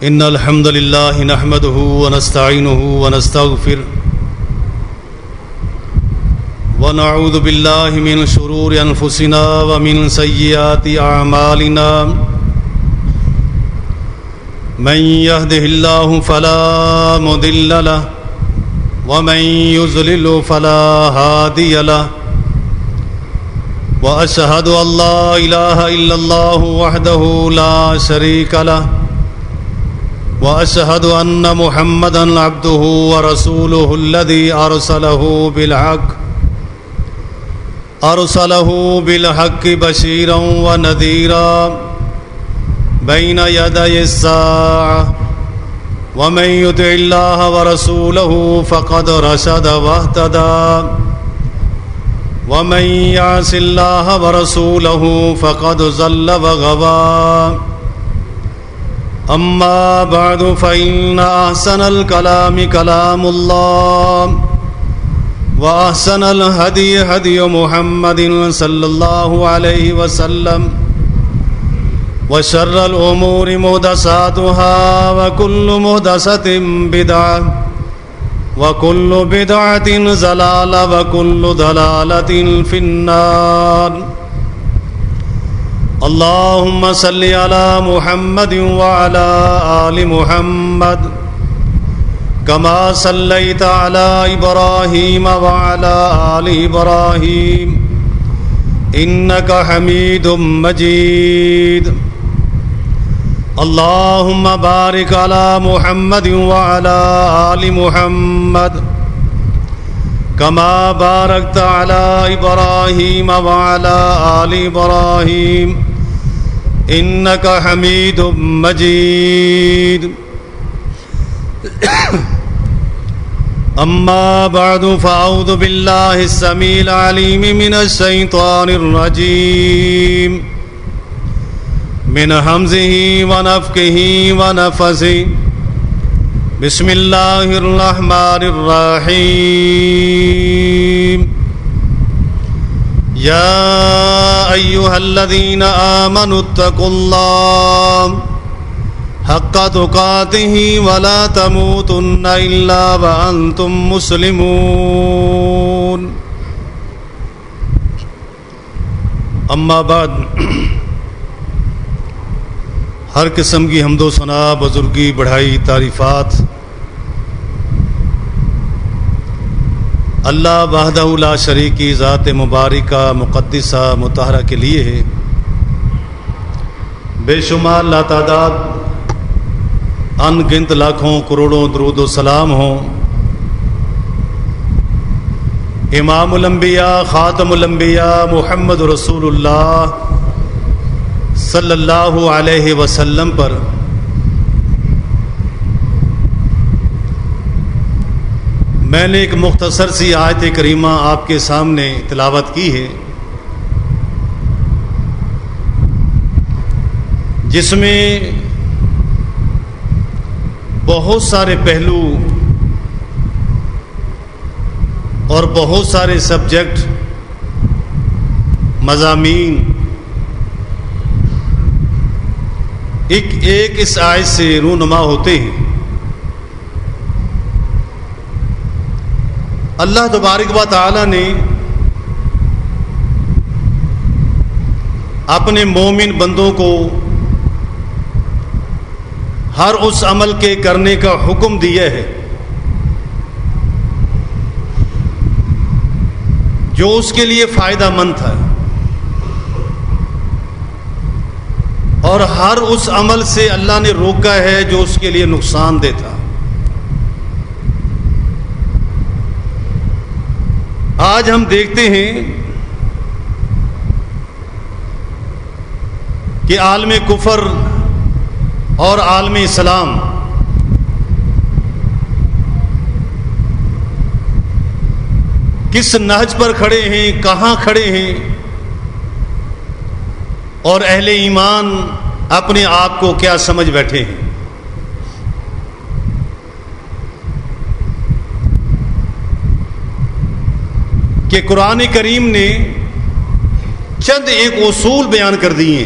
إن الحمد لله نحمده ونستعينه ونستغفره ونعوذ بالله من شرور أنفسنا ومن سيئات أعمالنا من يهده الله فلا مضل له ومن يضلل فلا هادي له وأشهد أن لا إله إلا الله وحده لا شريك له وأشهد أن محمدًا عبده ورسوله الذي أرسله بالحق بشيرا ونذيرا بين يدي الساعة ومن يطع الله ورسوله فقد رشد واهتدى ومن يعص الله ورسوله فقد ضل وغوى أما بعد فإن أحسن الكلام كلام الله وأحسن الهدي هدي محمد صلى الله عليه وسلم وشر الأمور محدثاتها وكل محدثة بدعة وكل بدعة ضلالة وكل ضلالة في النار اللهم صل على محمد وعلى آل محمد كما صليت على إبراهيم وعلى آل إبراهيم إنك حميد مجيد اللهم بارك على محمد وعلى آل محمد كما باركت على إبراهيم وعلى آل إبراهيم إنك حميد مجيد أما بعد فأعوذ بالله السميع العليم من الشيطان الرجيم من همزه ونفخه ونفثه بسم الله الرحمن الرحيم يا أيها الذين آمنوا اتقوا الله حق تقاته ولا تموتن إلا وأنتم مسلمون اما بعد ہر قسم کی حمد و ثنا، بزرگی، بڑھائی، تعریفات اللہ وحدہ لا شریک کی ذات مبارکہ مقدسہ مطہرہ کے لیے ہے۔ بے شمار لاتعداد ان گنت لاکھوں کروڑوں درود و سلام ہوں امام الانبیاء خاتم الانبیاء محمد رسول اللہ صلی اللہ علیہ وسلم پر۔ میں نے ایک مختصر سی آیت کریمہ آپ کے سامنے تلاوت کی ہے، جس میں بہت سارے پہلو اور بہت سارے سبجیکٹ، مضامین ایک اس آیت سے رونما ہوتے ہیں۔ اللہ تبارک و تعالی نے اپنے مومن بندوں کو ہر اس عمل کے کرنے کا حکم دیا ہے جو اس کے لیے فائدہ مند تھا، اور ہر اس عمل سے اللہ نے روکا ہے جو اس کے لیے نقصان دہ تھا۔ آج ہم دیکھتے ہیں کہ عالم کفر اور عالم اسلام کس نہج پر کھڑے ہیں، کہاں کھڑے ہیں، اور اہل ایمان اپنے آپ کو کیا سمجھ بیٹھے ہیں۔ کہ قرآن کریم نے چند ایک اصول بیان کر دیے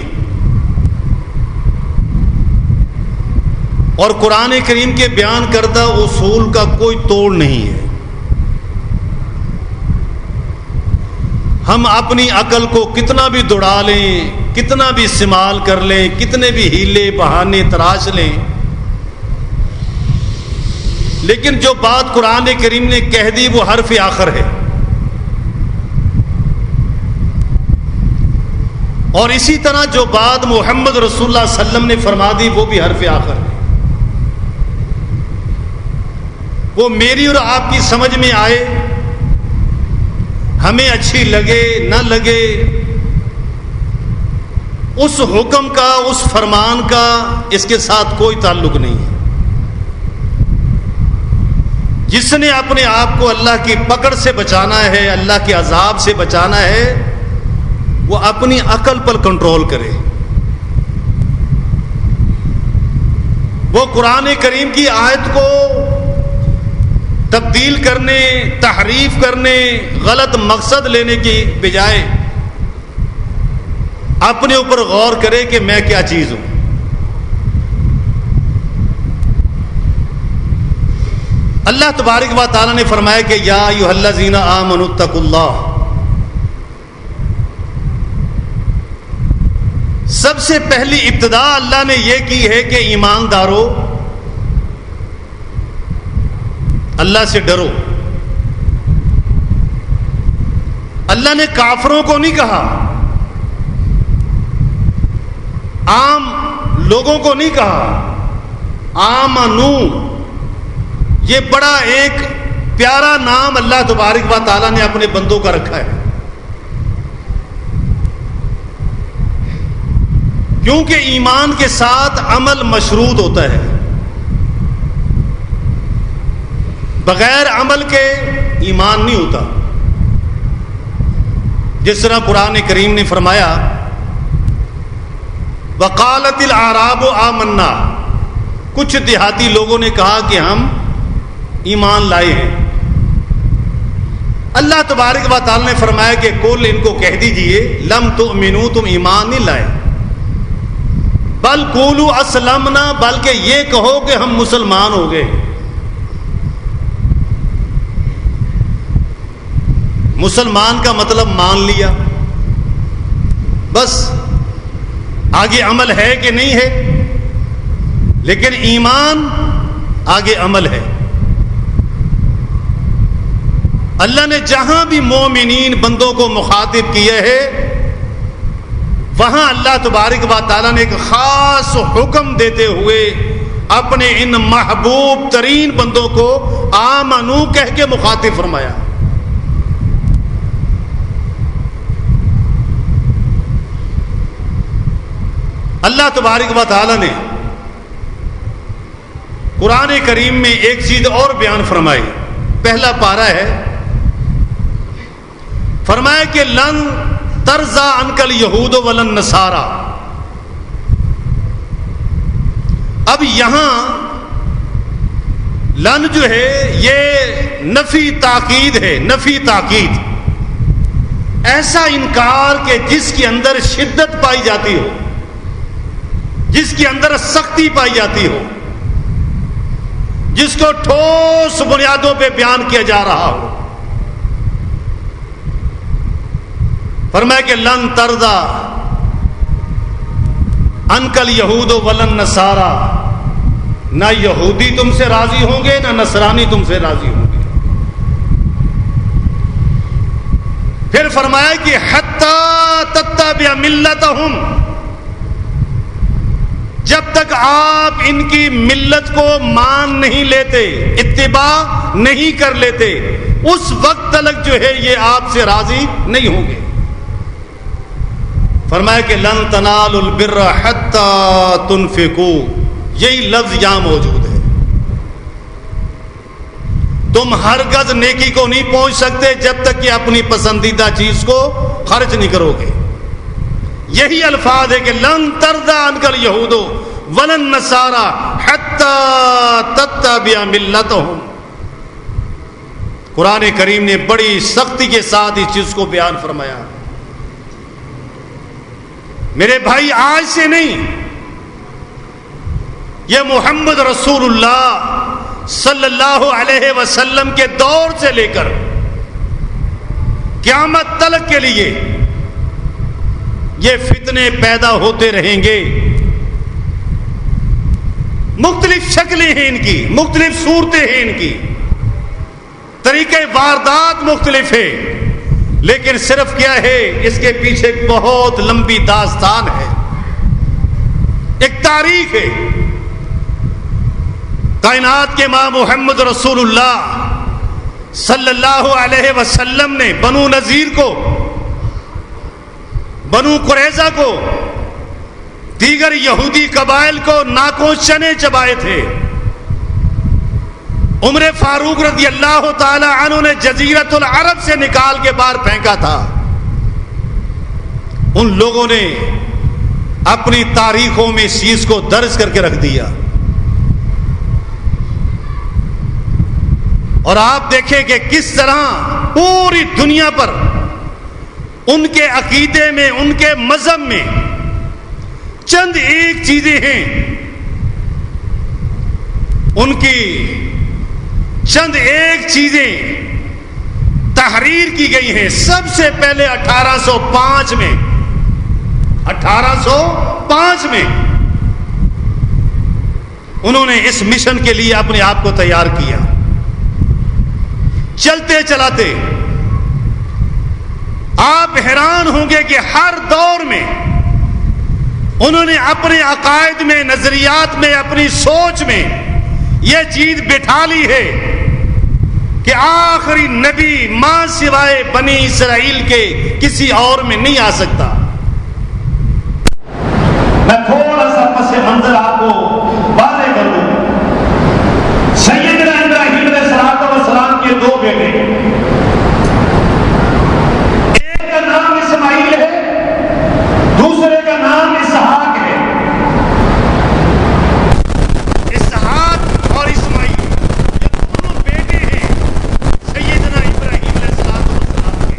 اور قرآن کریم کے بیان کردہ اصول کا کوئی توڑ نہیں ہے. ہم اپنی عقل کو کتنا بھی دوڑا لیں، کتنا بھی استعمال کر لیں، کتنے بھی ہیلے بہانے تراش لیں، لیکن جو بات قرآن کریم نے کہہ دی وہ حرف آخر ہے. اور اسی طرح جو بات محمد رسول اللہ صلی اللہ علیہ وسلم نے فرما دی وہ بھی حرف آخر ہے. وہ میری اور آپ کی سمجھ میں آئے، ہمیں اچھی لگے نہ لگے، اس حکم کا، اس فرمان کا اس کے ساتھ کوئی تعلق نہیں ہے. جس نے اپنے آپ کو اللہ کی پکڑ سے بچانا ہے، اللہ کے عذاب سے بچانا ہے، وہ اپنی عقل پر کنٹرول کرے. وہ قرآن کریم کی آیت کو تبدیل کرنے، تحریف کرنے، غلط مقصد لینے کی بجائے اپنے اوپر غور کرے کہ میں کیا چیز ہوں. اللہ تبارک و تعالی نے فرمایا کہ یا ایھا الذین آمنوا اتقوا اللہ. سب سے پہلی ابتدا اللہ نے یہ کی ہے کہ ایماندارو اللہ سے ڈرو. اللہ نے کافروں کو نہیں کہا، عام لوگوں کو نہیں کہا. آمنو، یہ بڑا ایک پیارا نام اللہ تبارک و تعالیٰ نے اپنے بندوں کا رکھا ہے، کیونکہ ایمان کے ساتھ عمل مشروط ہوتا ہے. بغیر عمل کے ایمان نہیں ہوتا. جس طرح قرآن کریم نے فرمایا وقالت الاعراب آمنا، کچھ دیہاتی لوگوں نے کہا کہ ہم ایمان لائے ہیں. اللہ تبارک و تعالی نے فرمایا کہ کل ان کو کہہ دیجئے لم تؤمنوا، تم ایمان نہیں لائے، بل قولوا اسلمنا، بلکہ یہ کہو کہ ہم مسلمان ہو گئے. مسلمان کا مطلب مان لیا بس، آگے عمل ہے کہ نہیں ہے، لیکن ایمان آگے عمل ہے. اللہ نے جہاں بھی مومنین بندوں کو مخاطب کیا ہے وہاں اللہ تبارک و تعالیٰ نے ایک خاص حکم دیتے ہوئے اپنے ان محبوب ترین بندوں کو آمنو کہہ کے مخاطب فرمایا. اللہ تبارک و تعالیٰ نے قرآن کریم میں ایک چیز اور بیان فرمائی. پہلا پارہ ہے، فرمایا کہ لن ترضى عنك اليهود ولا النصارى. اب یہاں لن جو ہے یہ نفی تاکید ہے، نفی تاکید، ایسا انکار کہ جس کے اندر شدت پائی جاتی ہو، جس کے اندر سختی پائی جاتی ہو، جس کو ٹھوس بنیادوں پہ بیان کیا جا رہا ہو. فرمایا کہ لن ترضى عنك اليهود ولا النصارى، نہ یہودی تم سے راضی ہوں گے نہ نصرانی تم سے راضی ہوں گے. پھر فرمایا کہ حتى تتبع ملتهم، جب تک آپ ان کی ملت کو مان نہیں لیتے، اتباع نہیں کر لیتے، اس وقت تک جو ہے یہ آپ سے راضی نہیں ہوں گے. فرمایا کہ لن تنالوا البر حتى تنفقوا، یہی لفظ یہاں موجود ہے. تم ہرگز نیکی کو نہیں پہنچ سکتے جب تک کہ اپنی پسندیدہ چیز کو خرچ نہیں کرو گے. یہی الفاظ ہے کہ لن ترضى عنك اليهود ولا النصارى حتى تتبع ملتهم. قرآن کریم نے بڑی سختی کے ساتھ اس چیز کو بیان فرمایا. میرے بھائی آج سے نہیں، یہ محمد رسول اللہ صلی اللہ علیہ وسلم کے دور سے لے کر قیامت تلک کے لیے یہ فتنے پیدا ہوتے رہیں گے. مختلف شکلیں ہیں ان کی، مختلف صورتیں ہیں ان کی، طریقے واردات مختلف ہے، لیکن صرف کیا ہے، اس کے پیچھے ایک بہت لمبی داستان ہے، ایک تاریخ ہے. کائنات کے ماں محمد رسول اللہ صلی اللہ علیہ وسلم نے بنو نذیر کو، بنو قریظہ کو، دیگر یہودی قبائل کو ناکوں چنے چبائے تھے. عمر فاروق رضی اللہ تعالی عنہ نے جزیرۃ العرب سے نکال کے باہر پھینکا تھا. ان لوگوں نے اپنی تاریخوں میں اس چیز کو درج کر کے رکھ دیا. اور آپ دیکھیں کہ کس طرح پوری دنیا پر ان کے عقیدے میں، ان کے مذہب میں چند ایک چیزیں ہیں، ان کی چند ایک چیزیں تحریر کی گئی ہیں. سب سے پہلے 1805 میں انہوں نے اس مشن کے لیے اپنے آپ کو تیار کیا. چلتے چلاتے آپ حیران ہوں گے کہ ہر دور میں انہوں نے اپنے عقائد میں، نظریات میں، اپنی سوچ میں یہ چیز بٹھا لی ہے کہ آخری نبی ماں سوائے بنی اسرائیل کے کسی اور میں نہیں آ سکتا. میں تھوڑا سا پس منظر آپ کو واضح کر دوں. سیدنا ابراہیم علیہ السلام کے دو بیٹے، ایک کا نام اسماعیل ہے، دوسرے کا نام اسحاق ہے. اسحاق اور اسماعیل یہ دونوں بیٹے ہیں سیدنا ابراہیم علیہ السلام کے.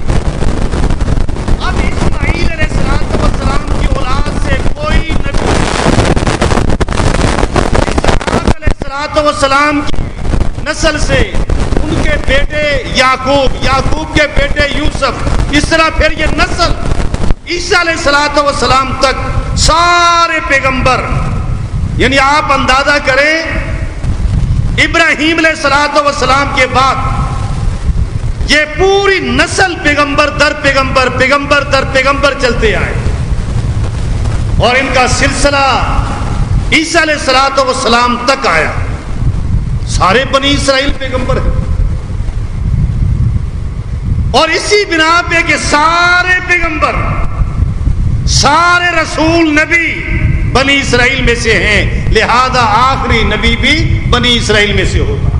اب اسماعیل علیہ السلام کی اولاد سے کوئی نبی، اسحاق علیہ السلام کی نسل سے ان کے بیٹے یعقوب کے بیٹے یوسف، اس طرح پھر یہ نسل عیسیٰ علیہ السلام تک سارے پیغمبر. یعنی آپ اندازہ کریں ابراہیم علیہ السلام کے بعد یہ پوری نسل پیغمبر در پیغمبر، پیغمبر در پیغمبر چلتے آئے، اور ان کا سلسلہ عیسیٰ علیہ السلام تک آیا. سارے بنی اسرائیل پیغمبر ہیں. اور اسی بنا پہ کہ سارے پیغمبر، سارے رسول نبی بنی اسرائیل میں سے ہیں، لہذا آخری نبی بھی بنی اسرائیل میں سے ہوگا.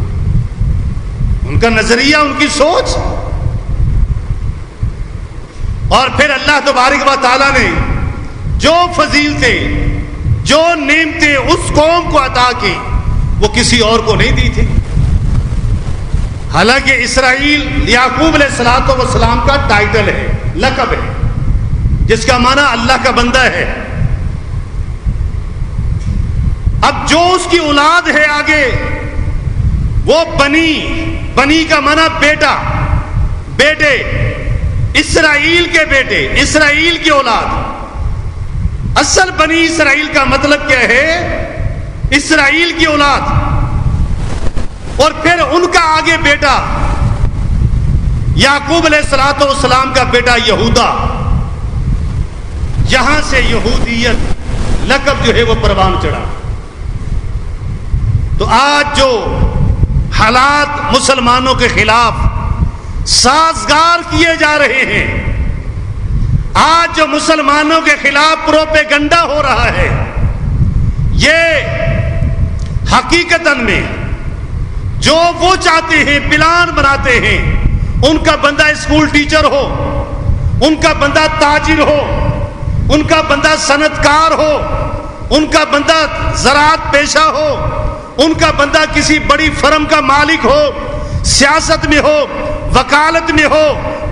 ان کا نظریہ، ان کی سوچ. اور پھر اللہ تبارک و تعالیٰ نے جو فضیلتیں، جو نعمتیں اس قوم کو عطا کی وہ کسی اور کو نہیں دی تھی. حالانکہ اسرائیل یعقوب علیہ السلام کا ٹائٹل ہے، لقب ہے، جس کا معنی اللہ کا بندہ ہے. اب جو اس کی اولاد ہے آگے وہ بنی کا معنی بیٹا، بیٹے، اسرائیل کے بیٹے، اسرائیل کی اولاد. اصل بنی اسرائیل کا مطلب کیا ہے؟ اسرائیل کی اولاد. اور پھر ان کا آگے بیٹا یعقوب علیہ السلام کا بیٹا یہودا. یہاں سے یہودیت لقب جو ہے وہ پروان چڑھا. تو آج جو حالات مسلمانوں کے خلاف سازگار کیے جا رہے ہیں، آج جو مسلمانوں کے خلاف پروپیگنڈا ہو رہا ہے، یہ حقیقتاً میں جو وہ چاہتے ہیں، پلان بناتے ہیں، ان کا بندہ اسکول ٹیچر ہو، ان کا بندہ تاجر ہو، ان کا بندہ صنعت کار ہو، ان کا بندہ زراعت پیشہ ہو، ان کا بندہ کسی بڑی فرم کا مالک ہو، سیاست میں ہو، وکالت میں ہو،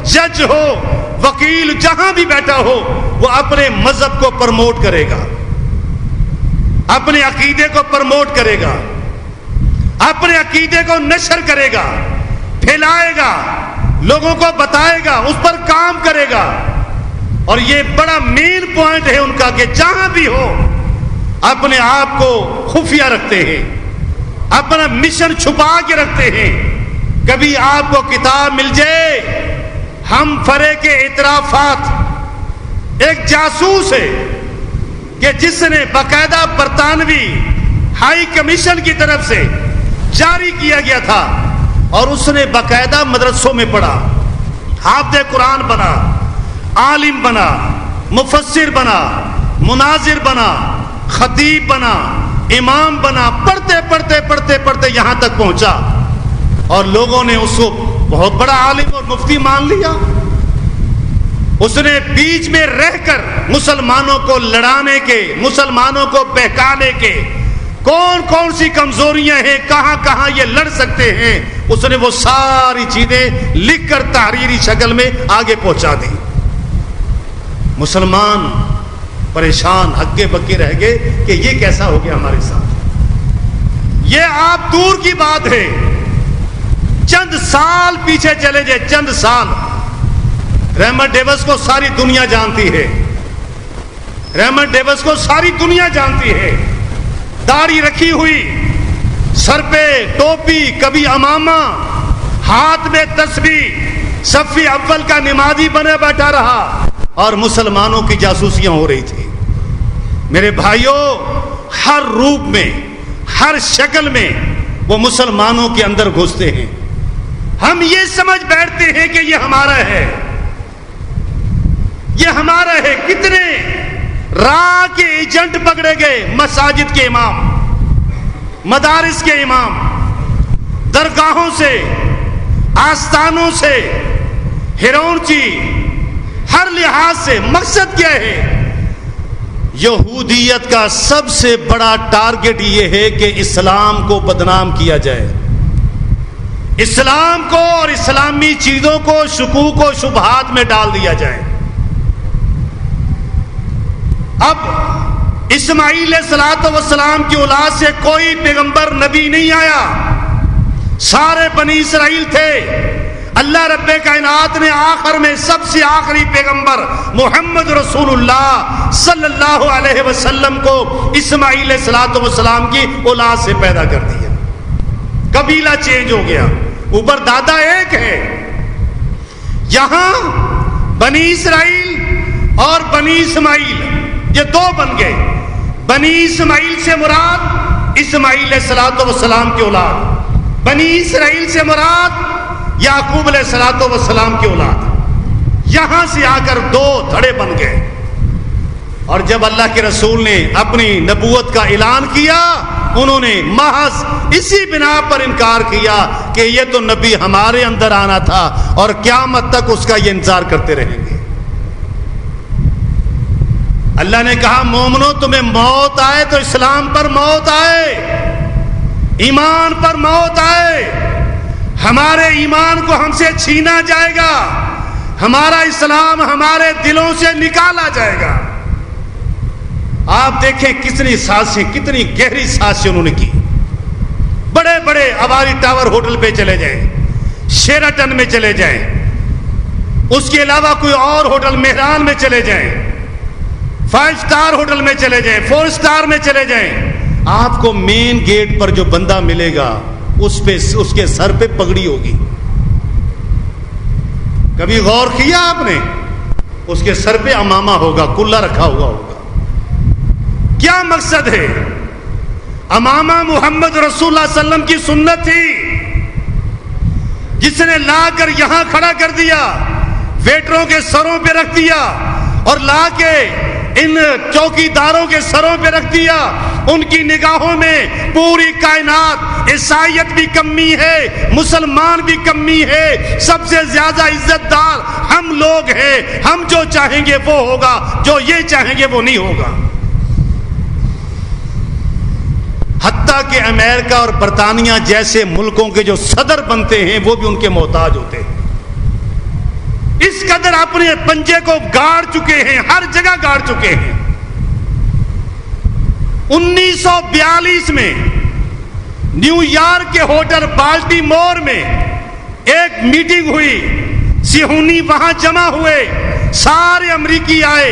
جج ہو، وکیل، جہاں بھی بیٹھا ہو، وہ اپنے مذہب کو پروموٹ کرے گا. اپنے عقیدے کو پروموٹ کرے گا، اپنے عقیدے کو نشر کرے گا، پھیلائے گا، لوگوں کو بتائے گا، اس پر کام کرے گا. اور یہ بڑا مین پوائنٹ ہے ان کا کہ جہاں بھی ہو اپنے آپ کو خفیہ رکھتے ہیں، اپنا مشن چھپا کے رکھتے ہیں. کبھی آپ کو کتاب مل جائے ہم فرے کے اعترافات، ایک جاسوس ہے کہ جس نے باقاعدہ برطانوی ہائی کمیشن کی طرف سے جاری کیا گیا تھا، اور اس نے باقاعدہ مدرسوں میں پڑھا، حافظ قرآن بنا، عالم بنا، مفسر بنا، مناظر بنا، خطیب بنا، امام بنا، پڑھتے پڑھتے پڑھتے پڑھتے یہاں تک پہنچا، اور لوگوں نے اس کو بہت بڑا عالم اور مفتی مان لیا. اس نے بیچ میں رہ کر مسلمانوں کو لڑانے کے، مسلمانوں کو بہکانے کے، کون کون سی کمزوریاں ہیں، کہاں کہاں یہ لڑ سکتے ہیں، اس نے وہ ساری چیزیں لکھ کر تحریری شکل میں آگے پہنچا دی. مسلمان پریشان ہکے بکے رہ گئے کہ یہ کیسا ہو گیا ہمارے ساتھ. یہ آپ دور کی بات ہے، چند سال پیچھے چلے جائے، چند سال. رحمت ڈیوس کو ساری دنیا جانتی ہے، رحمت ڈیوس کو ساری دنیا جانتی ہے. داڑھی رکھی ہوئی، سر پہ ٹوپی، کبھی عمامہ، ہاتھ میں تسبیح، صف اول کا نمازی بنے بیٹھا رہا، اور مسلمانوں کی جاسوسیاں ہو رہی تھی. میرے بھائیوں، ہر روپ میں، ہر شکل میں وہ مسلمانوں کے اندر گھستے ہیں. ہم یہ سمجھ بیٹھتے ہیں کہ یہ ہمارا ہے، یہ ہمارا ہے. کتنے راہ کے ایجنٹ پکڑے گئے، مساجد کے امام، مدارس کے امام، درگاہوں سے، آستانوں سے، ہرونچی، ہر لحاظ سے. مقصد کیا ہے؟ یہودیت کا سب سے بڑا ٹارگٹ یہ ہے کہ اسلام کو بدنام کیا جائے، اسلام کو اور اسلامی چیزوں کو شکوک و شبہات میں ڈال دیا جائے. اب اسماعیل صلوات والسلام کی اولاد سے کوئی پیغمبر نبی نہیں آیا، سارے بنی اسرائیل تھے. اللہ رب کائنات نے آخر میں سب سے آخری پیغمبر محمد رسول اللہ صلی اللہ علیہ وسلم کو اسماعیل صلوات والسلام کی اولاد سے پیدا کر دیا. قبیلہ چینج ہو گیا، اوپر دادا ایک ہے. یہاں بنی اسرائیل اور بنی اسماعیل یہ دو بن گئے. بنی اسماعیل سے مراد اسماعیل صلوات والسلام کی اولاد، بنی اسرائیل سے مراد یعقوب علیہ الصلوۃ والسلام کی اولاد. یہاں سے آ کر دو دھڑے بن گئے. اور جب اللہ کے رسول نے اپنی نبوت کا اعلان کیا، انہوں نے محض اسی بنا پر انکار کیا کہ یہ تو نبی ہمارے اندر آنا تھا اور قیامت تک اس کا یہ انتظار کرتے رہیں گے. اللہ نے کہا مومنو تمہیں موت آئے تو اسلام پر موت آئے، ایمان پر موت آئے. ہمارے ایمان کو ہم سے چھینا جائے گا، ہمارا اسلام ہمارے دلوں سے نکالا جائے گا. آپ دیکھیں کتنی سازشیں، کتنی گہری سازشیں انہوں نے کی. بڑے بڑے عواری ٹاور ہوٹل پہ چلے جائیں، شیراٹن میں چلے جائیں، اس کے علاوہ کوئی اور ہوٹل مہران میں چلے جائیں، 5 سٹار ہوٹل میں چلے جائیں، 4 سٹار میں چلے جائیں، آپ کو مین گیٹ پر جو بندہ ملے گا اس کے سر پہ پگڑی ہوگی. کبھی غور کیا آپ نے؟ اس کے سر پہ عمامہ ہوگا، کلا رکھا ہوا ہوگا. کیا مقصد ہے؟ عمامہ محمد رسول اللہ صلی اللہ علیہ وسلم کی سنت تھی، جس نے لا کر یہاں کھڑا کر دیا، ویٹروں کے سروں پہ رکھ دیا، اور لا کے ان چوکیداروں کے سروں پہ رکھ دیا. ان کی نگاہوں میں پوری کائنات، عیسائیت بھی کمی ہے، مسلمان بھی کمی ہے، سب سے زیادہ عزت دار ہم لوگ ہیں، ہم جو چاہیں گے وہ ہوگا، جو یہ چاہیں گے وہ نہیں ہوگا. حتیٰ کہ امریکہ اور برطانیہ جیسے ملکوں کے جو صدر بنتے ہیں وہ بھی ان کے محتاج ہوتے ہیں. اس قدر اپنے پنجے کو گاڑ چکے ہیں، ہر جگہ گاڑ چکے ہیں. 1942 میں نیو یارک کے ہوٹل بالٹی مور میں ایک میٹنگ ہوئی، صہیونی وہاں جمع ہوئے، سارے امریکی آئے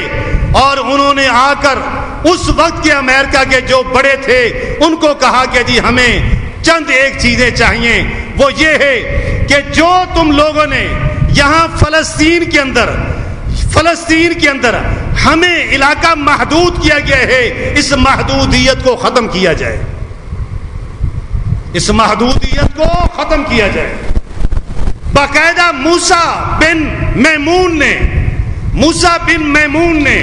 اور انہوں نے آ کر اس وقت کے امریکہ کے جو بڑے تھے ان کو کہا کہ جی ہمیں چند ایک چیزیں چاہیے، وہ یہ ہے کہ جو تم لوگوں نے یہاں فلسطین کے اندر ہمیں علاقہ محدود کیا گیا ہے، اس محدودیت کو ختم کیا جائے، اس محدودیت کو ختم کیا جائے۔ باقاعدہ موسیٰ بن میمون نے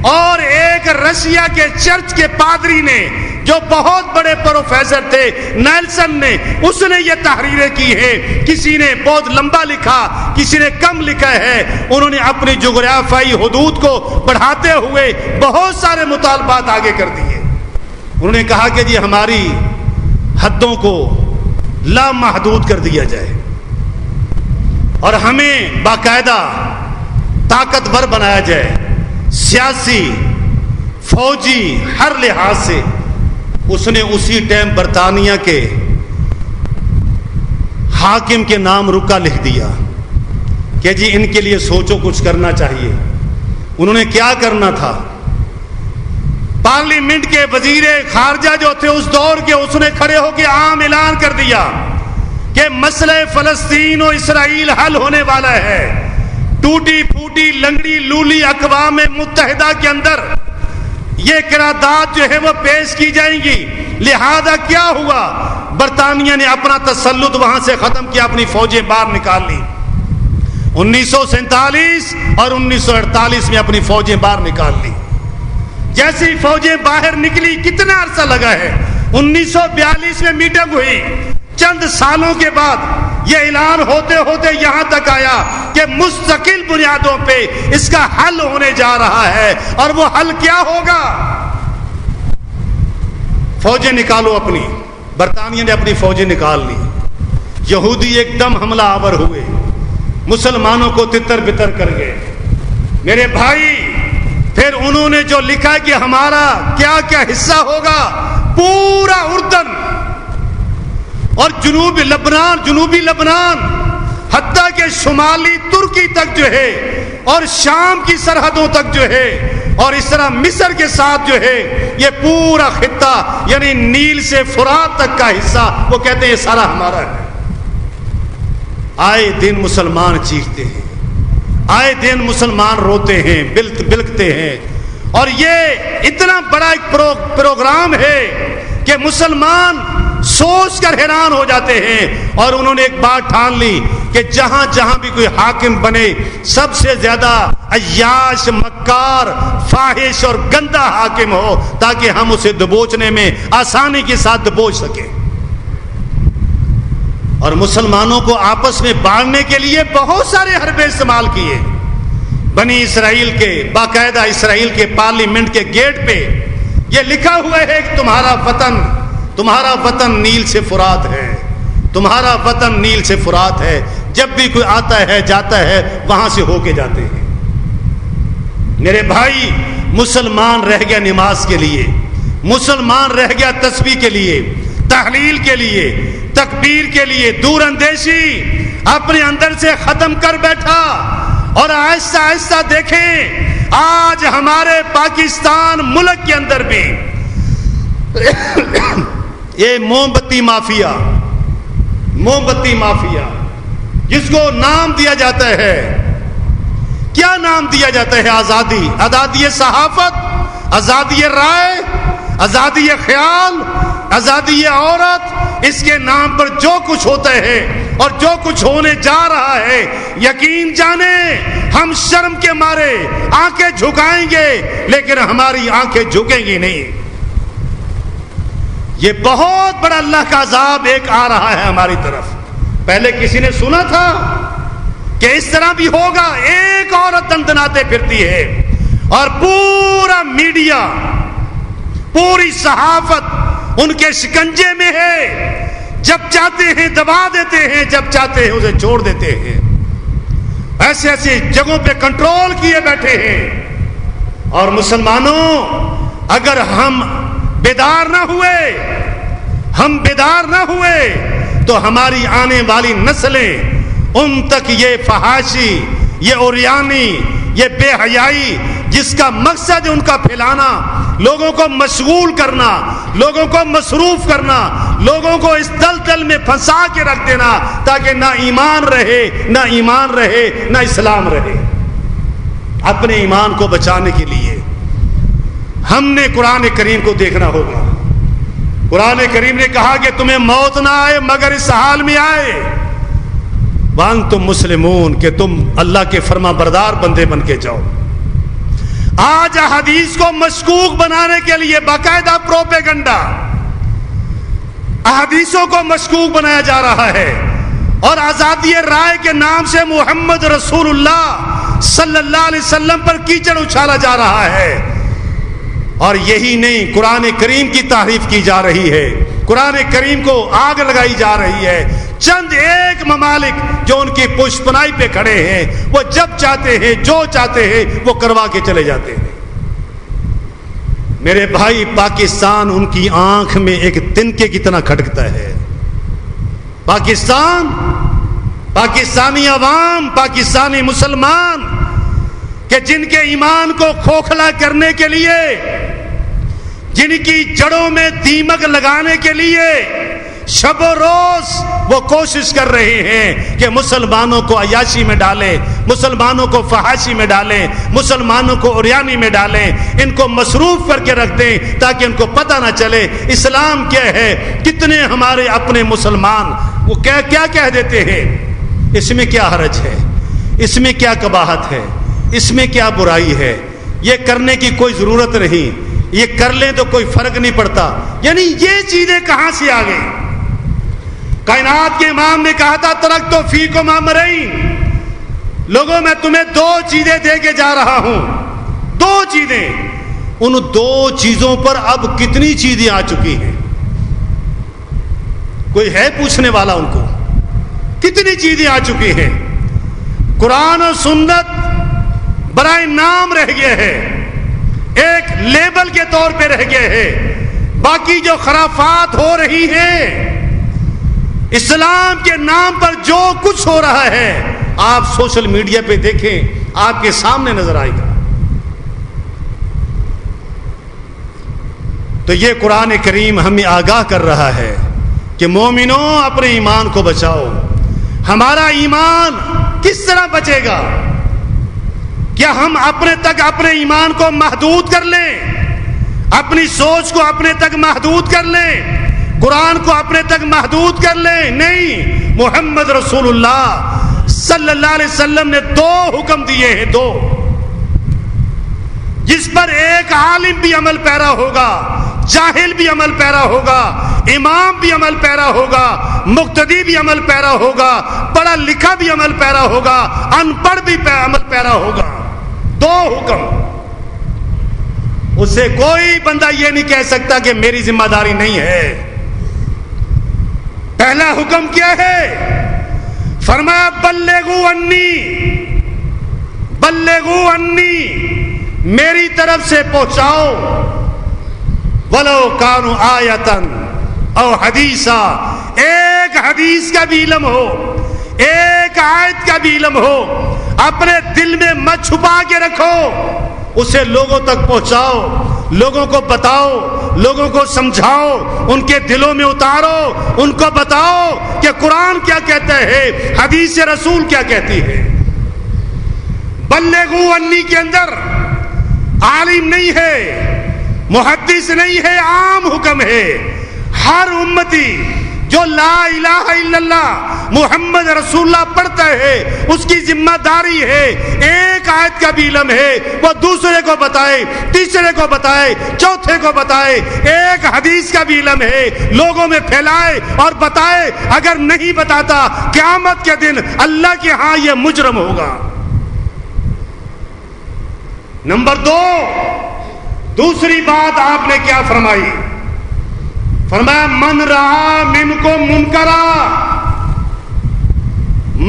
اور ایک رشیا کے چرچ کے پادری نے جو بہت بڑے پروفیسر تھے نیلسن نے، اس نے یہ تحریریں کی ہے، کسی نے بہت لمبا لکھا، کسی نے کم لکھا ہے، انہوں نے اپنی جغرافیائی حدود کو بڑھاتے ہوئے بہت سارے مطالبات آگے کر دیے۔ انہوں نے کہا کہ جی ہماری حدوں کو لامحدود کر دیا جائے اور ہمیں باقاعدہ طاقتور بنایا جائے، سیاسی، فوجی، ہر لحاظ سے۔ اس نے اسی ٹائم برطانیہ کے حاکم کے نام رکا لکھ دیا کہ جی ان کے لیے سوچو، کچھ کرنا چاہیے۔ انہوں نے کیا کرنا تھا؟ پارلیمنٹ کے وزیر خارجہ جو تھے اس دور کے، اس نے کھڑے ہو کے عام اعلان کر دیا کہ مسئلہ فلسطین و اسرائیل حل ہونے والا ہے، ٹوٹی پھوٹی لنگڑی لولی اقوام متحدہ کے اندر یہ قرارداد جو ہے وہ پیش کی جائیں گی۔ لہذا کیا ہوا؟ برطانیہ نے اپنا تسلط وہاں سے ختم کیا، اپنی فوجیں باہر نکال لی۔ 1947 اور 1948 میں اپنی فوجیں باہر نکال لی۔ جیسے ہی فوجیں باہر نکلی، کتنا عرصہ لگا ہے؟ 1942 میں میٹنگ ہوئی، چند سالوں کے بعد یہ اعلان ہوتے ہوتے یہاں تک آیا کہ مستقل بنیادوں پہ اس کا حل ہونے جا رہا ہے۔ اور وہ حل کیا ہوگا؟ فوجیں نکالو اپنی۔ برطانیہ نے اپنی فوجیں نکال لی، یہودی ایک دم حملہ آور ہوئے، مسلمانوں کو تتر بتر کر گئے۔ میرے بھائی، پھر انہوں نے جو لکھا کہ ہمارا کیا کیا حصہ ہوگا، پورا اردن اور جنوبی لبنان حتیٰ کہ شمالی ترکی تک جو ہے اور شام کی سرحدوں تک جو ہے، اور اس طرح مصر کے ساتھ جو ہے یہ پورا خطہ، یعنی نیل سے فرات تک کا حصہ، وہ کہتے ہیں یہ سارا ہمارا ہے۔ آئے دن مسلمان چیختے ہیں، آئے دن مسلمان روتے ہیں، بلکتے ہیں، اور یہ اتنا بڑا ایک پروگرام ہے کہ مسلمان سوچ کر حیران ہو جاتے ہیں۔ اور انہوں نے ایک بات ٹھان لی کہ جہاں جہاں بھی کوئی حاکم بنے، سب سے زیادہ عیاش، مکار، فاحش اور گندا حاکم ہو، تاکہ ہم اسے دبوچنے میں آسانی کے ساتھ دبوچ سکیں۔ اور مسلمانوں کو آپس میں بانٹنے کے لیے بہت سارے حربے استعمال کیے۔ بنی اسرائیل کے، باقاعدہ اسرائیل کے پارلیمنٹ کے گیٹ پہ یہ لکھا ہوا ہے کہ تمہارا وطن نیل سے فرات ہے، تمہارا وطن نیل سے فرات ہے۔ جب بھی کوئی آتا ہے جاتا ہے وہاں سے ہو کے جاتے ہیں۔ میرے بھائی، مسلمان رہ گیا نماز کے لیے، مسلمان رہ گیا تسبیح کے لیے، تحلیل کے لیے، تکبیر کے لیے، دور اندیشی اپنے اندر سے ختم کر بیٹھا۔ اور آہستہ آہستہ دیکھیں، آج ہمارے پاکستان ملک کے اندر بھی یہ موم بتی مافیا جس کو نام دیا جاتا ہے، کیا نام دیا جاتا ہے؟ آزادی صحافت، آزادی رائے، آزادی خیال، آزادی عورت، اس کے نام پر جو کچھ ہوتا ہے اور جو کچھ ہونے جا رہا ہے، یقین جانیں ہم شرم کے مارے آنکھیں جھکائیں گے، لیکن ہماری آنکھیں جھکیں گی نہیں۔ یہ بہت بڑا اللہ کا عذاب ایک آ رہا ہے ہماری طرف۔ پہلے کسی نے سنا تھا کہ اس طرح بھی ہوگا؟ ایک عورت دندناتے پھرتی ہے اور پورا میڈیا، پوری صحافت ان کے شکنجے میں ہے، جب چاہتے ہیں دبا دیتے ہیں، جب چاہتے ہیں اسے چھوڑ دیتے ہیں، ایسے ایسے جگہوں پہ کنٹرول کیے بیٹھے ہیں۔ اور مسلمانوں، اگر ہم بیدار نہ ہوئے، ہم بیدار نہ ہوئے تو ہماری آنے والی نسلیں ان تک یہ فحاشی، یہ عریانی، یہ بے حیائی جس کا مقصد ہے ان کا پھیلانا، لوگوں کو مشغول کرنا، لوگوں کو مصروف کرنا، لوگوں کو اس دلدل میں پھنسا کے رکھ دینا تاکہ نہ ایمان رہے، نہ ایمان رہے، نہ اسلام رہے۔ اپنے ایمان کو بچانے کے لیے ہم نے قرآن کریم کو دیکھنا ہوگا۔ قرآن کریم نے کہا کہ تمہیں موت نہ آئے مگر اس حال میں آئے وانتم مسلمون، کہ تم اللہ کے فرما بردار بندے بن کے جاؤ۔ آج احادیث کو مشکوک بنانے کے لیے باقاعدہ پروپیگنڈا، احادیثوں کو مشکوک بنایا جا رہا ہے اور آزادی رائے کے نام سے محمد رسول اللہ صلی اللہ علیہ وسلم پر کیچڑ اچھالا جا رہا ہے۔ اور یہی نہیں، قرآن کریم کی تعریف کی جا رہی ہے، قرآن کریم کو آگ لگائی جا رہی ہے۔ چند ایک ممالک جو ان کی پشپنائی پہ کھڑے ہیں، وہ جب چاہتے ہیں، جو چاہتے ہیں وہ کروا کے چلے جاتے ہیں۔ میرے بھائی، پاکستان ان کی آنکھ میں ایک تنکے کی طرح کھٹکتا ہے۔ پاکستان، پاکستانی عوام، پاکستانی مسلمان کہ جن کے ایمان کو کھوکھلا کرنے کے لیے، جن کی جڑوں میں دیمک لگانے کے لیے شب و روز وہ کوشش کر رہے ہیں کہ مسلمانوں کو عیاشی میں ڈالیں، مسلمانوں کو فحاشی میں ڈالیں، مسلمانوں کو عریانی میں ڈالیں، ان کو مصروف کر کے رکھ دیں تاکہ ان کو پتہ نہ چلے اسلام کیا ہے۔ کتنے ہمارے اپنے مسلمان وہ کیا کہہ دیتے ہیں، اس میں کیا حرج ہے، اس میں کیا قباحت ہے، اس میں کیا برائی ہے، یہ کرنے کی کوئی ضرورت نہیں، یہ کر لیں تو کوئی فرق نہیں پڑتا۔ یعنی یہ چیزیں کہاں سے آ گئی؟ کائنات کے امام نے کہا تھا ترکت فیکم امرین، لوگوں میں تمہیں دو چیزیں دے کے جا رہا ہوں، دو چیزیں۔ ان دو چیزوں پر اب کتنی چیزیں آ چکی ہیں؟ کوئی ہے پوچھنے والا ان کو؟ کتنی چیزیں آ چکی ہیں؟ قرآن اور سنت برائے نام رہ گئے ہیں، ایک لیبل کے طور پہ رہ گئے ہیں۔ باقی جو خرافات ہو رہی ہیں، اسلام کے نام پر جو کچھ ہو رہا ہے، آپ سوشل میڈیا پہ دیکھیں، آپ کے سامنے نظر آئے گا۔ تو یہ قرآن کریم ہمیں آگاہ کر رہا ہے کہ مومنوں اپنے ایمان کو بچاؤ۔ ہمارا ایمان کس طرح بچے گا؟ کیا ہم اپنے تک اپنے ایمان کو محدود کر لیں، اپنی سوچ کو اپنے تک محدود کر لیں، قرآن کو اپنے تک محدود کر لیں؟ نہیں، محمد رسول اللہ صلی اللہ علیہ وسلم نے دو حکم دیے ہیں، دو، جس پر ایک عالم بھی عمل پیرا ہوگا، جاہل بھی عمل پیرا ہوگا، امام بھی عمل پیرا ہوگا، مقتدی بھی عمل پیرا ہوگا، پڑھا لکھا بھی عمل پیرا ہوگا، ان پڑھ بھی عمل پیرا ہوگا۔ دو حکم، اس سے کوئی بندہ یہ نہیں کہہ سکتا کہ میری ذمہ داری نہیں ہے۔ پہلا حکم کیا ہے؟ فرمایا بلغوا انی، بلغوا انی، میری طرف سے پہنچاؤ، ولو کانوا آیۃ او حدیثا، ایک حدیث کا بھی علم ہو، ایک آیت کا بھی علم ہو، اپنے دل میں مت چھپا کے رکھو، اسے لوگوں تک پہنچاؤ، لوگوں کو بتاؤ، لوگوں کو سمجھاؤ، ان کے دلوں میں اتارو، ان کو بتاؤ کہ قرآن کیا کہتا ہے، حدیث رسول کیا کہتی ہے۔ بلغوا انی کے اندر عالم نہیں ہے، محدث نہیں ہے، عام حکم ہے۔ ہر امتی جو لا الہ الا اللہ محمد رسول اللہ پڑھتا ہے، اس کی ذمہ داری ہے ایک آیت کا بھی علم ہے وہ دوسرے کو بتائے، تیسرے کو بتائے، چوتھے کو بتائے، ایک حدیث کا بھی علم ہے لوگوں میں پھیلائے اور بتائے۔ اگر نہیں بتاتا قیامت کے دن اللہ کے ہاں یہ مجرم ہوگا۔ نمبر دو، دوسری بات آپ نے کیا فرمائی؟ فرمایا من رہا منکم منکرا،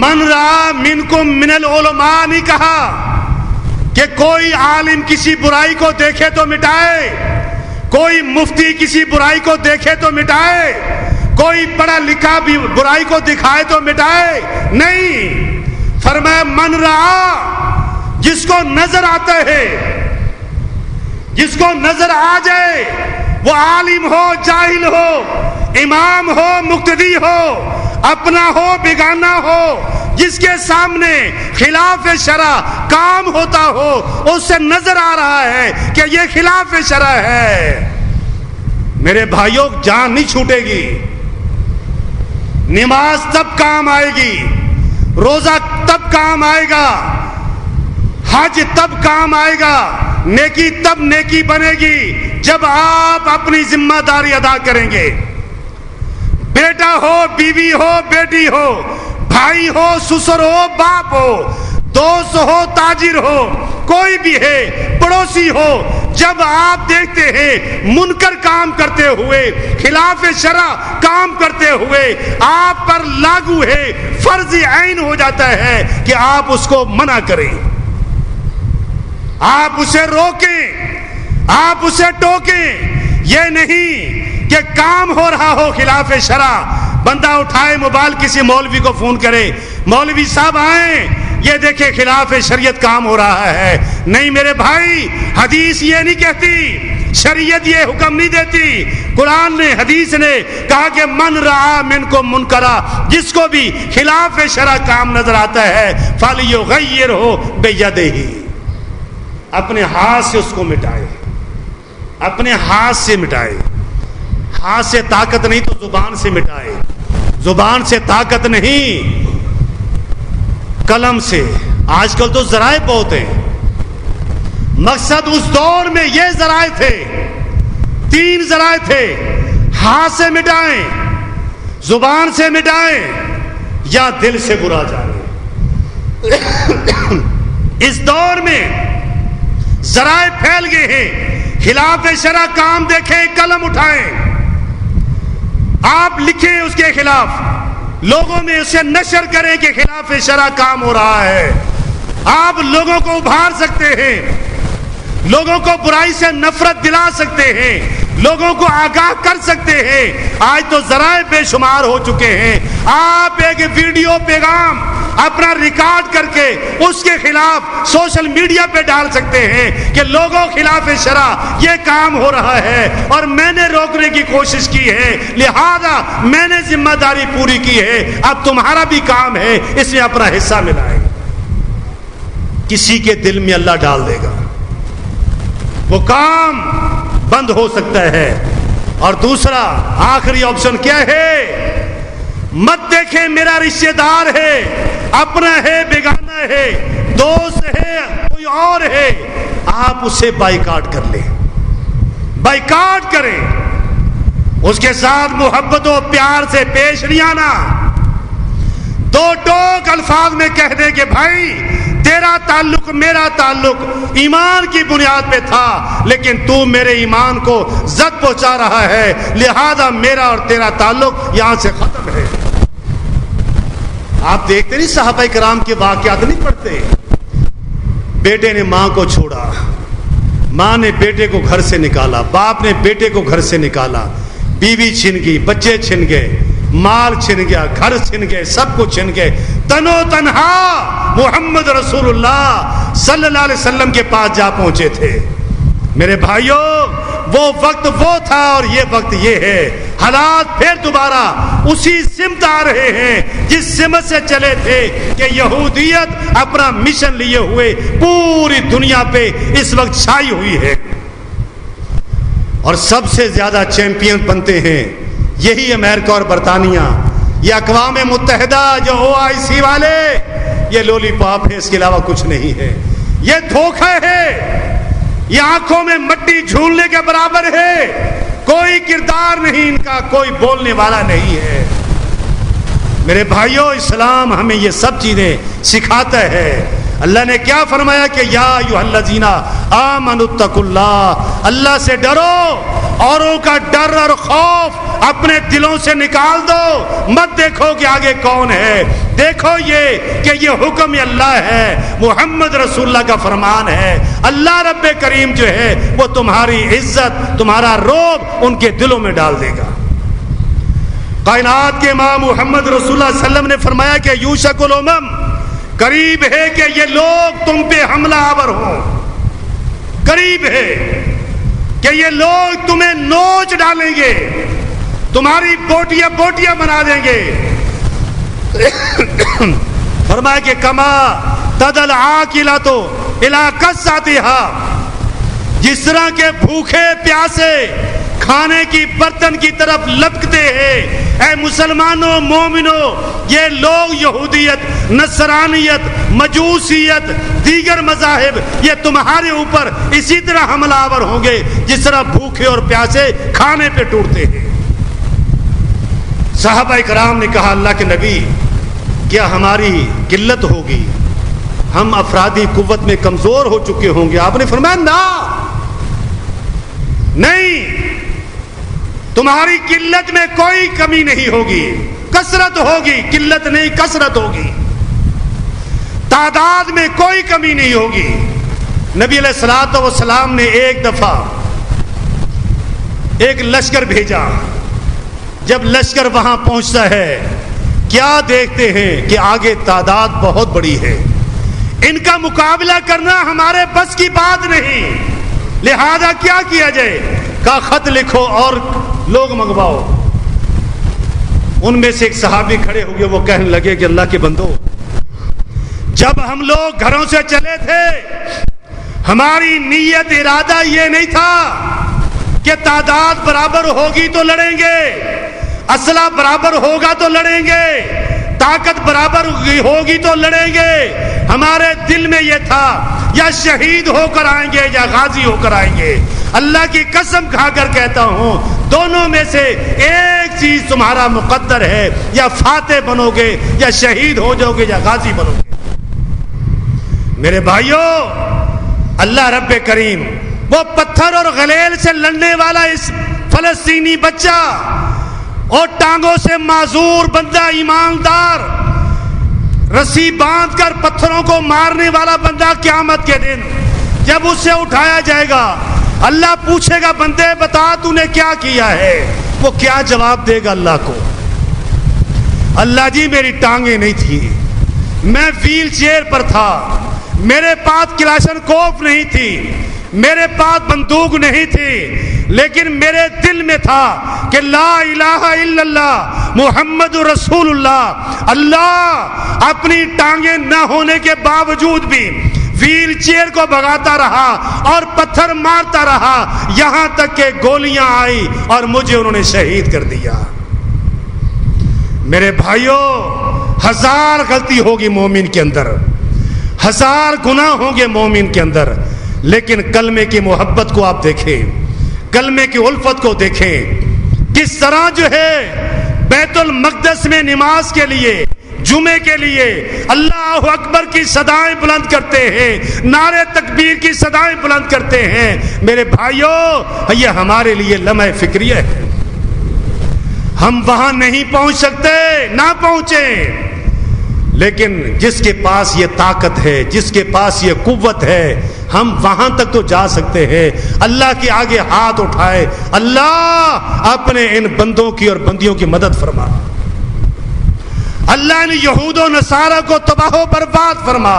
من رہا منکم من العلماء نہیں کہا کہ کوئی عالم کسی برائی کو دیکھے تو مٹائے، کوئی مفتی کسی برائی کو دیکھے تو مٹائے، کوئی پڑھا لکھا بھی برائی کو دکھائے تو مٹائے نہیں، فرمایا من رہا، جس کو نظر آتا ہے، جس کو نظر آ جائے، وہ عالم ہو جاہل ہو، امام ہو مقتدی ہو، اپنا ہو بیگانہ ہو، جس کے سامنے خلاف شرع کام ہوتا ہو، اس سے نظر آ رہا ہے کہ یہ خلاف شرع ہے، میرے بھائیوں جان نہیں چھوٹے گی، نماز تب کام آئے گی، روزہ تب کام آئے گا، حج تب کام آئے گا، نیکی تب نیکی بنے گی جب آپ اپنی ذمہ داری ادا کریں گے۔ بیٹا ہو، بیوی ہو، بیٹی ہو، بھائی ہو، سسر ہو، باپ ہو، دوست ہو، تاجر ہو، کوئی بھی ہے، پڑوسی ہو، جب آپ دیکھتے ہیں منکر کام کرتے ہوئے، خلاف شرع کام کرتے ہوئے آپ پر لاگو ہے، فرض عین ہو جاتا ہے کہ آپ اس کو منع کریں، آپ اسے روکیں، آپ اسے ٹوکیں۔ یہ نہیں کہ کام ہو رہا ہو خلاف شرع، بندہ اٹھائے موبائل کسی مولوی کو فون کرے، مولوی صاحب آئیں، یہ دیکھیں خلاف شریعت کام ہو رہا ہے۔ نہیں میرے بھائی، حدیث یہ نہیں کہتی، شریعت یہ حکم نہیں دیتی، قرآن نے حدیث نے کہا کہ من رعا منکم منکرا، جس کو بھی خلاف شرع کام نظر آتا ہے فلیغیرہ بیدہ، اپنے ہاتھ سے اس کو مٹائے، اپنے ہاتھ سے مٹائے۔ ہاتھ سے طاقت نہیں تو زبان سے مٹائے، زبان سے طاقت نہیں، قلم سے۔ آج کل تو ذرائع بہت ہیں، مقصد اس دور میں یہ ذرائع تھے، 3 ذرائع تھے، ہاتھ سے مٹائیں، زبان سے مٹائیں یا دل سے برا جانے۔ اس دور میں ذرائع پھیل گئے ہیں، خلاف شرع کام دیکھیں قلم اٹھائیں، آپ لکھیں اس کے خلاف، لوگوں میں اسے نشر کریں کہ خلاف شرع کام ہو رہا ہے۔ آپ لوگوں کو ابھار سکتے ہیں، لوگوں کو برائی سے نفرت دلا سکتے ہیں، لوگوں کو آگاہ کر سکتے ہیں۔ آج تو ذرائع بے شمار ہو چکے ہیں، آپ ایک ویڈیو پیغام اپنا ریکارڈ کر کے اس کے خلاف سوشل میڈیا پہ ڈال سکتے ہیں کہ لوگوں خلاف شرع یہ کام ہو رہا ہے اور میں نے روکنے کی کوشش کی ہے، لہذا میں نے ذمہ داری پوری کی ہے، اب تمہارا بھی کام ہے اس میں اپنا حصہ ملائے۔ کسی کے دل میں اللہ ڈال دے گا، وہ کام بند ہو سکتا ہے۔ اور دوسرا آخری آپشن کیا ہے؟ مت دیکھیں میرا رشتہ دار ہے، اپنا ہے، بیگانہ ہے، دوست ہے، کوئی اور ہے، آپ اسے بائیکاٹ کر لیں، بائیکاٹ کریں، اس کے ساتھ محبت و پیار سے پیش نہیں آنا، 2 ٹوک الفاظ میں کہہ دیں کہ بھائی تیرا تعلق میرا تعلق ایمان کی بنیاد پہ تھا، لیکن تو میرے ایمان کو زد پہنچا رہا ہے، لہذا میرا اور تیرا تعلق یہاں سے ختم ہے۔ آپ دیکھتے نہیں صحابہ کرام کے واقعات نہیں پڑھتے؟ بیٹے نے ماں کو چھوڑا، ماں نے بیٹے کو گھر سے نکالا، باپ نے بیٹے کو گھر سے نکالا، بیوی چھن گئی، بچے چھن گئے، مال چھن گیا، گھر چھن گئے، سب کچھ چھن گئے، تنو تنہا محمد رسول اللہ صلی اللہ علیہ وسلم کے پاس جا پہنچے تھے۔ میرے بھائیوں، وہ وقت وہ تھا اور یہ وقت یہ ہے، حالات پھر دوبارہ اسی سمت آ رہے ہیں جس سمت سے چلے تھے کہ یہودیت اپنا مشن لیے ہوئے پوری دنیا پہ اس وقت چھائی ہوئی ہے، اور سب سے زیادہ چیمپئن بنتے ہیں یہی امریکہ اور برطانیہ، یہ اقوام متحدہ جو OIC والے، یہ لولی پاپ ہے، اس کے علاوہ کچھ نہیں ہے، یہ دھوکہ ہے، یہ آنکھوں میں مٹی جھولنے کے برابر ہے، کوئی کردار نہیں ان کا، کوئی بولنے والا نہیں ہے۔ میرے بھائیوں، اسلام ہمیں یہ سب چیزیں سکھاتا ہے۔ اللہ نے کیا فرمایا کہ یا ایھا الذین آمنوا اتقوا اللہ، اللہ سے ڈرو، اوروں کا ڈر اور خوف اپنے دلوں سے نکال دو، مت دیکھو کہ آگے کون ہے، دیکھو یہ کہ یہ حکم اللہ ہے، محمد رسول اللہ کا فرمان ہے۔ اللہ رب کریم جو ہے وہ تمہاری عزت، تمہارا رعب ان کے دلوں میں ڈال دے گا۔ کائنات کے امام محمد رسول اللہ صلی اللہ علیہ وسلم نے فرمایا کہ یوشک الامم، قریب ہے کہ یہ لوگ تم پہ حملہ آور ہوں، قریب ہے کہ یہ لوگ تمہیں نوچ ڈالیں گے، تمہاری بوٹیاں بوٹیاں بنا دیں گے۔ فرمایا کہ کما تدل عاقلۃ الی قصاتھا، جس طرح کے بھوکے پیاسے کھانے کی برتن کی طرف لپکتے ہیں، اے مسلمانوں مومنوں، یہ لوگ یہودیت، نصرانیت، مجوسیت، دیگر مذاہب، یہ تمہارے اوپر اسی طرح حملہ آور ہوں گے جس طرح بھوکے اور پیاسے کھانے پہ ٹوٹتے ہیں۔ صحابہ کرام نے کہا اللہ کے نبی کیا ہماری قلت ہوگی، ہم افرادی قوت میں کمزور ہو چکے ہوں گے؟ آپ نے فرمایا نا، نہیں، تمہاری قلت میں کوئی کمی نہیں ہوگی، کثرت ہوگی، قلت نہیں کثرت ہوگی، تعداد میں کوئی کمی نہیں ہوگی۔ نبی علیہ الصلوۃ والسلام نے ایک دفعہ ایک لشکر بھیجا، جب لشکر وہاں پہنچتا ہے کیا دیکھتے ہیں کہ آگے تعداد بہت بڑی ہے، ان کا مقابلہ کرنا ہمارے بس کی بات نہیں، لہذا کیا کیا جائے؟ کہا خط لکھو اور لوگ منگواؤ۔ ان میں سے ایک صحابی کھڑے ہو گئے، وہ کہنے لگے کہ اللہ کے بندو، جب ہم لوگ گھروں سے چلے تھے ہماری نیت ارادہ یہ نہیں تھا کہ تعداد برابر ہوگی تو لڑیں گے، اسلحہ برابر ہوگا تو لڑیں گے، طاقت برابر ہوگی تو لڑیں گے، ہمارے دل میں یہ تھا یا شہید ہو کر آئیں گے یا غازی ہو کر آئیں گے۔ اللہ کی قسم کھا کر کہتا ہوں دونوں میں سے ایک چیز تمہارا مقدر ہے، یا فاتح بنو گے یا شہید ہو جاؤ گے یا غازی بنو گے۔ میرے بھائیوں، اللہ رب کریم وہ پتھر اور غلیل سے لڑنے والا اس فلسطینی بچہ اور ٹانگوں سے معذور بندہ، ایماندار، رسی باندھ کر پتھروں کو مارنے والا بندہ، قیامت کے دن جب اس سے اٹھایا جائے گا اللہ پوچھے گا بندے بتا تو نے کیا کیا ہے، وہ کیا جواب دے گا اللہ کو؟ اللہ جی میری ٹانگیں نہیں تھی، میں ویل چیئر پر تھا، میرے پاس کلاشن کوف نہیں تھی، میرے پاس بندوق نہیں تھی، لیکن میرے دل میں تھا کہ لا الہ الا اللہ محمد رسول اللہ۔ اللہ اپنی ٹانگیں نہ ہونے کے باوجود بھی ویل چیئر کو بھگاتا رہا اور پتھر مارتا رہا، یہاں تک کہ گولیاں آئی اور مجھے انہوں نے شہید کر دیا۔ میرے بھائیوں، ہزار غلطی ہوگی مومن کے اندر، ہزار گناہ ہوں گے مومن کے اندر، لیکن کلمے کی محبت کو آپ دیکھیں، کلمے کی الفت کو دیکھیں، کس طرح جو ہے بیت المقدس میں نماز کے لیے، جمعے کے لیے اللہ اکبر کی صدائیں بلند کرتے ہیں، نعرے تکبیر کی صدائیں بلند کرتے ہیں۔ میرے بھائیوں، یہ ہمارے لیے لمحہ فکریہ ہے، ہم وہاں نہیں پہنچ سکتے، نہ پہنچیں، لیکن جس کے پاس یہ طاقت ہے، جس کے پاس یہ قوت ہے، ہم وہاں تک تو جا سکتے ہیں۔ اللہ کے آگے ہاتھ اٹھائے، اللہ اپنے ان بندوں کی اور بندیوں کی مدد فرما، اللہ نے یہود و نصارہ کو تباہ و برباد فرما،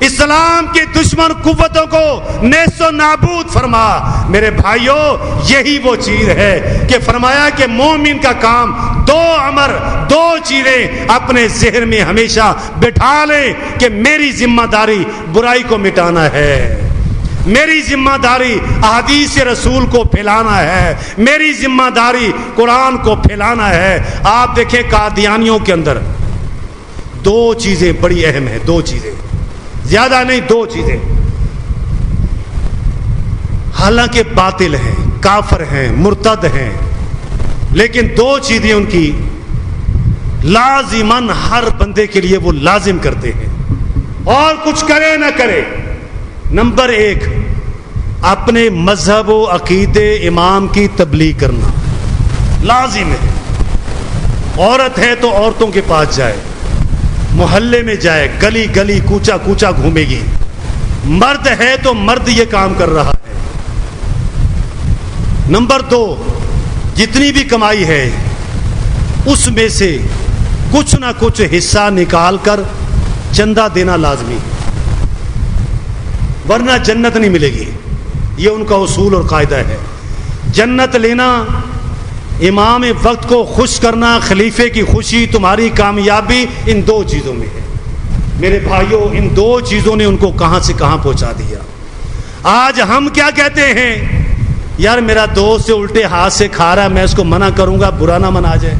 اسلام کی دشمن قوتوں کو نیست و نابود فرما۔ میرے بھائیوں، یہی وہ چیز ہے کہ فرمایا کہ مومن کا کام دو امر، دو چیزیں اپنے ذہن میں ہمیشہ بٹھا لیں کہ میری ذمہ داری برائی کو مٹانا ہے، میری ذمہ داری احادیث رسول کو پھیلانا ہے، میری ذمہ داری قرآن کو پھیلانا ہے۔ آپ دیکھیں قادیانیوں کے اندر دو چیزیں بڑی اہم ہیں، دو چیزیں، زیادہ نہیں، دو چیزیں، حالانکہ باطل ہیں، کافر ہیں، مرتد ہیں، لیکن دو چیزیں ان کی لازماً ہر بندے کے لیے وہ لازم کرتے ہیں، اور کچھ کرے نہ کرے۔ نمبر ایک، اپنے مذہب و عقیدے امام کی تبلیغ کرنا، لازم ہے. عورت ہے تو عورتوں کے پاس جائے, محلے میں جائے, گلی گلی کوچا کوچا گھومے گی. مرد ہے تو مرد یہ کام کر رہا ہے. نمبر 2, جتنی بھی کمائی ہے اس میں سے کچھ نہ کچھ حصہ نکال کر چندہ دینا لازمی, ورنہ جنت نہیں ملے گی. یہ ان کا اصول اور قاعدہ ہے. جنت لینا, امام وقت کو خوش کرنا, خلیفے کی خوشی, تمہاری کامیابی, ان 2 چیزوں میں ہے. میرے بھائیوں, ان 2 چیزوں نے ان کو کہاں سے کہاں پہنچا دیا. آج ہم کیا کہتے ہیں, یار میرا دوست سے الٹے ہاتھ سے کھا رہا ہے, میں اس کو منع کروں گا, برا نہ منا جائے.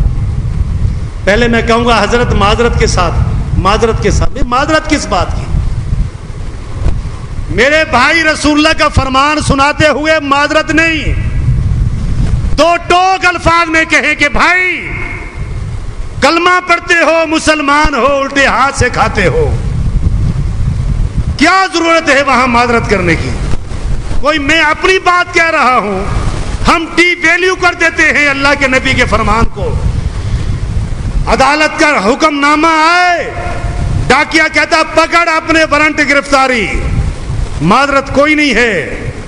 پہلے میں کہوں گا حضرت معذرت کے ساتھ, معذرت کس بات کی؟ میرے بھائی رسول اللہ کا فرمان سناتے ہوئے معذرت نہیں, 2 ٹوک الفاظ میں کہیں کہ بھائی کلمہ پڑھتے ہو, مسلمان ہو, الٹے ہاتھ سے کھاتے ہو, کیا ضرورت ہے وہاں معذرت کرنے کی؟ کوئی میں اپنی بات کہہ رہا ہوں, ہم ڈی ویلیو کر دیتے ہیں اللہ کے نبی کے فرمان کو. عدالت کا حکم نامہ آئے, ڈاکیا کہتا پکڑ اپنے وارنٹ گرفتاری, معذرت کوئی نہیں ہے,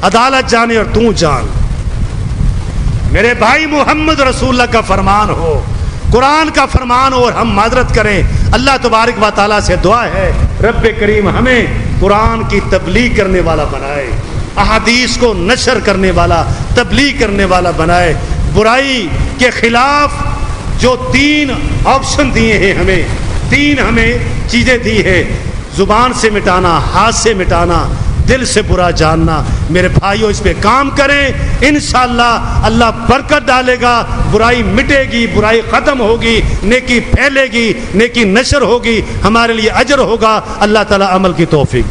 عدالت جانے اور تو جان. میرے بھائی محمد رسول اللہ کا فرمان ہو, قرآن کا فرمان ہو, اور ہم معذرت کریں. اللہ تبارک و تعالیٰ سے دعا ہے رب کریم ہمیں قرآن کی تبلیغ کرنے والا بنائے, احادیث کو نشر کرنے والا, تبلیغ کرنے والا بنائے. برائی کے خلاف جو 3 آپشن دیے ہیں ہمیں, 3 ہمیں چیزیں دی ہے, زبان سے مٹانا, ہاتھ سے مٹانا, دل سے برا جاننا. میرے بھائیوں اس پہ کام کریں, انشاءاللہ اللہ برکت ڈالے گا, برائی مٹے گی, برائی ختم ہوگی, نیکی پھیلے گی, نیکی نشر ہوگی, ہمارے لیے اجر ہوگا. اللہ تعالی عمل کی توفیق.